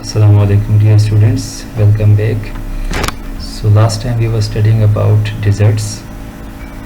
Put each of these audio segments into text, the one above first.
Assalamu alaikum dear students, welcome back. So last time we were studying about deserts.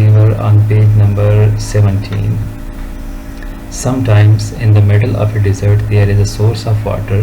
We were on page number 17. Sometimes in the middle of a desert there is a source of water.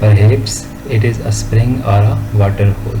Perhaps it is a spring or a water hole.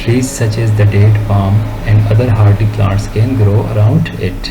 Trees such as the date palm and other hardy plants can grow around it.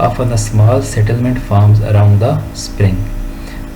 Often a small settlement forms around the spring.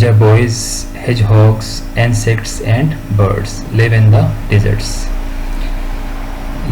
jerboas, hedgehogs, insects and birds live in the deserts.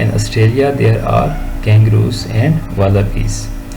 In Australia there are kangaroos and wallabies.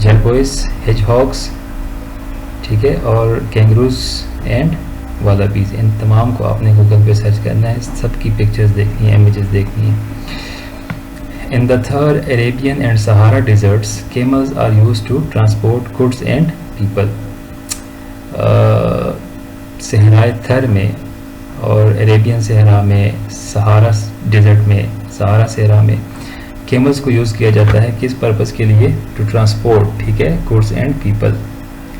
jerboas, hedgehogs, ٹھیک ہے، اور kangaroos and والابیز، ان تمام کو آپ نے Google پہ search کرنا ہے، سب کی پکچرز دیکھنی ہیں، امیجز دیکھنی ہیں۔ In the third Arabian and Sahara deserts, camels are used to transport goods and people. صحرائے تھر میں اور عربین صحرا میں، سہارا ڈیزرٹ میں، سہارا صحرا میں کیملز کو یوز کیا جاتا ہے کس پرپس کے لیے؟ ٹو ٹرانسپورٹ، ٹھیک ہے، گڈس اینڈ پیپل،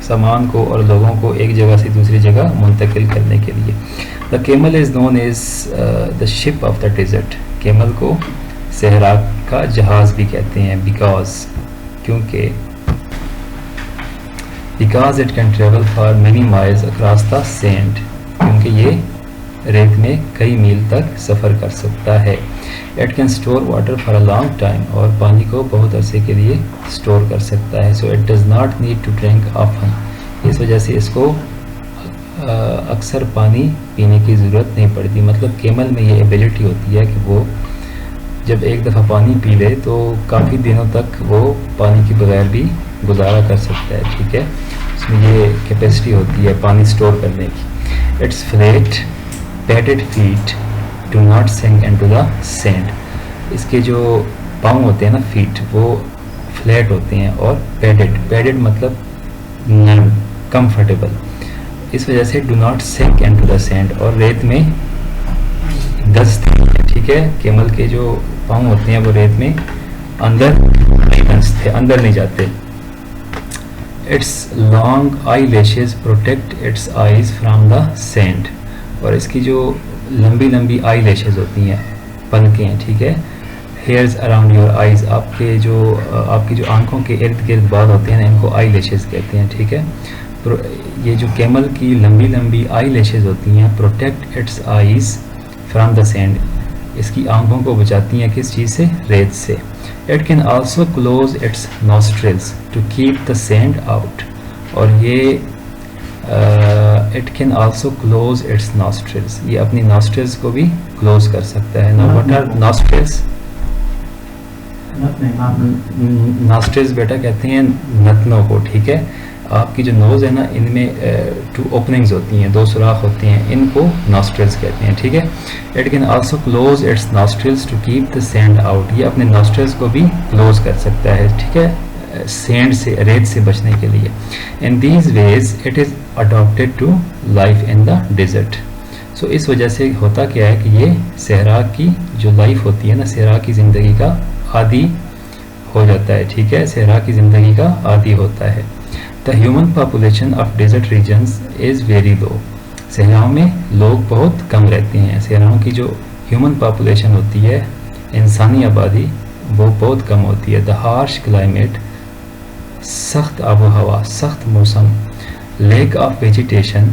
سامان کو اور لوگوں کو ایک جگہ سے دوسری جگہ منتقل کرنے کے لیے۔ The camel is known as the ship of the desert, camel کو صحرا کا جہاز بھی کہتے ہیں، because it can travel for many miles across the sand, کیونکہ یہ ریت میں کئی میل تک سفر کر سکتا ہے۔ It can store water for a long time, اور پانی کو بہت عرصے کے لیے اسٹور کر سکتا ہے۔ So it does not need to drink often, اس وجہ سے اس کو اکثر پانی پینے کی ضرورت نہیں پڑتی۔ مطلب کیمل میں یہ ایبلٹی ہوتی ہے کہ وہ جب ایک دفعہ پانی پی لے تو کافی دنوں تک وہ پانی کے بغیر بھی گزارا کر سکتا ہے، ٹھیک ہے، اس میں یہ کیپیسٹی ہوتی ہے پانی سٹور کرنے کی۔ Its flat padded feet do not sink into the sand, اس کے جو پاؤں ہوتے ہیں نا، فیٹ، وہ فلیٹ ہوتے ہیں اور پیڈڈ مطلب نرم، کمفرٹیبل، اس وجہ سے do not sink into the sand, اور ریت میں دھستے ہیں، ٹھیک ہے، کیمل کے جو پاؤں ہوتے ہیں وہ ریت میں اندر نہیں جاتے۔ Its long eyelashes protect its eyes from the sand, اور اس کی جو لمبی آئی لیشز ہوتی ہیں، پلکیں ہیں، ٹھیک ہے، ہیئرز اراؤنڈ یور آئیز، آپ کی جو آنکھوں کے ارد گرد بال ہوتے ہیں ان کو آئی لیشز کہتے ہیں، ٹھیک ہے۔ یہ جو کیمل کی لمبی آئی لیشز ہوتی ہیں، protect its eyes from the sand, اس کی آنکھوں کو بچاتی ہیں کس چیز سے؟ ریت سے۔ It can also close its nostrils to keep the sand out, اور یہ it can also close its nostrils, یہ اپنی نوسٹرلز کو بھی کلوز کر سکتا ہے۔ نا واٹ آر نوسٹرلز؟ نوسٹرلز بیٹا کہتے ہیں نتنوں کو، ٹھیک ہے، آپ کی جو نوز ہے نا، ان میں 2 اوپننگز ہوتی ہیں، 2 سوراخ ہوتے ہیں، ان کو نوسٹرلز کہتے ہیں، ٹھیک ہے۔ It can also close its nostrils to keep the sand out, یہ اپنے نوسٹرلز کو بھی کلوز کر سکتا ہے، ٹھیک ہے، سینڈ سے، ریت سے بچنے کے لیے۔ In these ways it is adapted to life in the desert, so اس وجہ سے ہوتا کیا ہے کہ یہ صحرا کی جو لائف ہوتی ہے نا، صحرا کی زندگی کا عادی ہو جاتا ہے، ٹھیک ہے، صحرا کی زندگی کا عادی ہوتا ہے۔ The human population of desert regions is very low، صحراؤں میں لوگ بہت کم رہتے ہیں، صحراؤں کی جو ہیومن پاپولیشن ہوتی ہے، انسانی آبادی، وہ بہت کم ہوتی ہے۔ The harsh climate، سخت آب و ہوا، سخت موسم، lack of vegetation،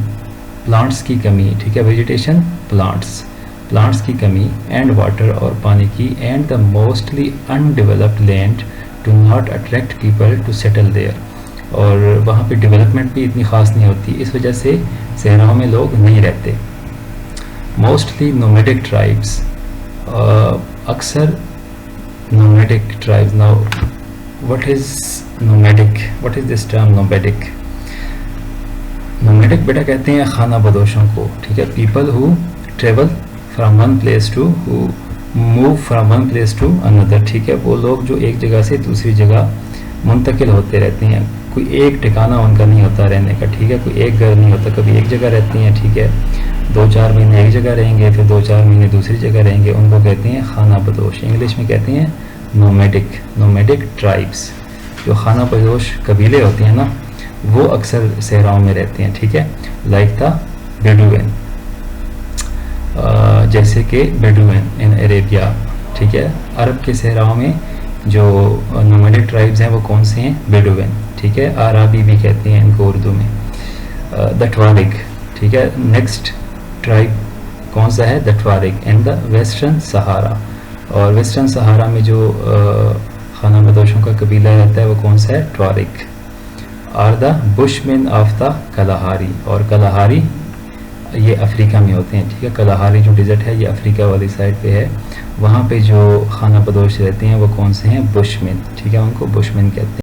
پلانٹس کی کمی، ٹھیک ہے، vegetation پلانٹس کی کمی، اینڈ واٹر، اور پانی کی، and the mostly undeveloped land do not attract people to settle there، اور وہاں پہ ڈیولپمنٹ بھی اتنی خاص نہیں ہوتی، اس وجہ سے صحراؤں میں لوگ نہیں رہتے۔ موسٹلی نومیڈک ٹرائبس، اکثر nomadic tribes. Now what is nomadic? What is this term nomadic? Nomadic بیٹا کہتے ہیں خانہ بدوشوں کو، ٹھیک ہے، people who travel from one place to, who move from one place to اندر، ٹھیک ہے، وہ لوگ جو ایک جگہ سے دوسری جگہ منتقل ہوتے رہتے ہیں، کوئی ایک ٹھکانہ ان کا نہیں ہوتا رہنے کا، ٹھیک ہے، کوئی ایک گھر نہیں ہوتا، کبھی ایک جگہ رہتے ہیں، ٹھیک ہے، 2-4 مہینے ایک جگہ رہیں گے، پھر 2-4 مہینے دوسری جگہ رہیں گے، ان کو کہتے ہیں خانہ بدوش، انگلش میں کہتے ہیں نومیڈک ٹرائبس۔ جو خانہ بدوش قبیلے ہوتے ہیں نا، وہ اکثر صحراؤں میں رہتے ہیں، ٹھیک ہے، لائک دا بیڈوین، جیسے کہ بیڈوین ان عربیہ، ٹھیک ہے، عرب کے صحراؤں میں جو نومیڈک ٹرائبز ہیں وہ کون سے ہیں؟ بیڈوین، ٹھیک ہے، عربی بھی کہتے ہیں ان کو اردو میں۔ دا ٹوارگ، ٹھیک ہے، نیکسٹ ٹرائب کون سا ہے؟ دا ٹوارگ ان دا ویسٹرن سہارا، اور ویسٹرن سہارا میں جو خانہ بدوشوں کا قبیلہ رہتا ہے وہ کون سا ہے؟ Tuareg. Are the bushmen of the Kalahari, اور کلاہاری یہ افریقہ میں ہوتے ہیں، ٹھیک ہے، کلاہاری جو ڈیزرٹ ہے یہ افریقہ والی سائڈ پہ ہے، وہاں پہ جو خانہ بدوش رہتے ہیں وہ کون سے ہیں؟ بش مین، ٹھیک ہے، ان کو بش مین کہتے ہیں۔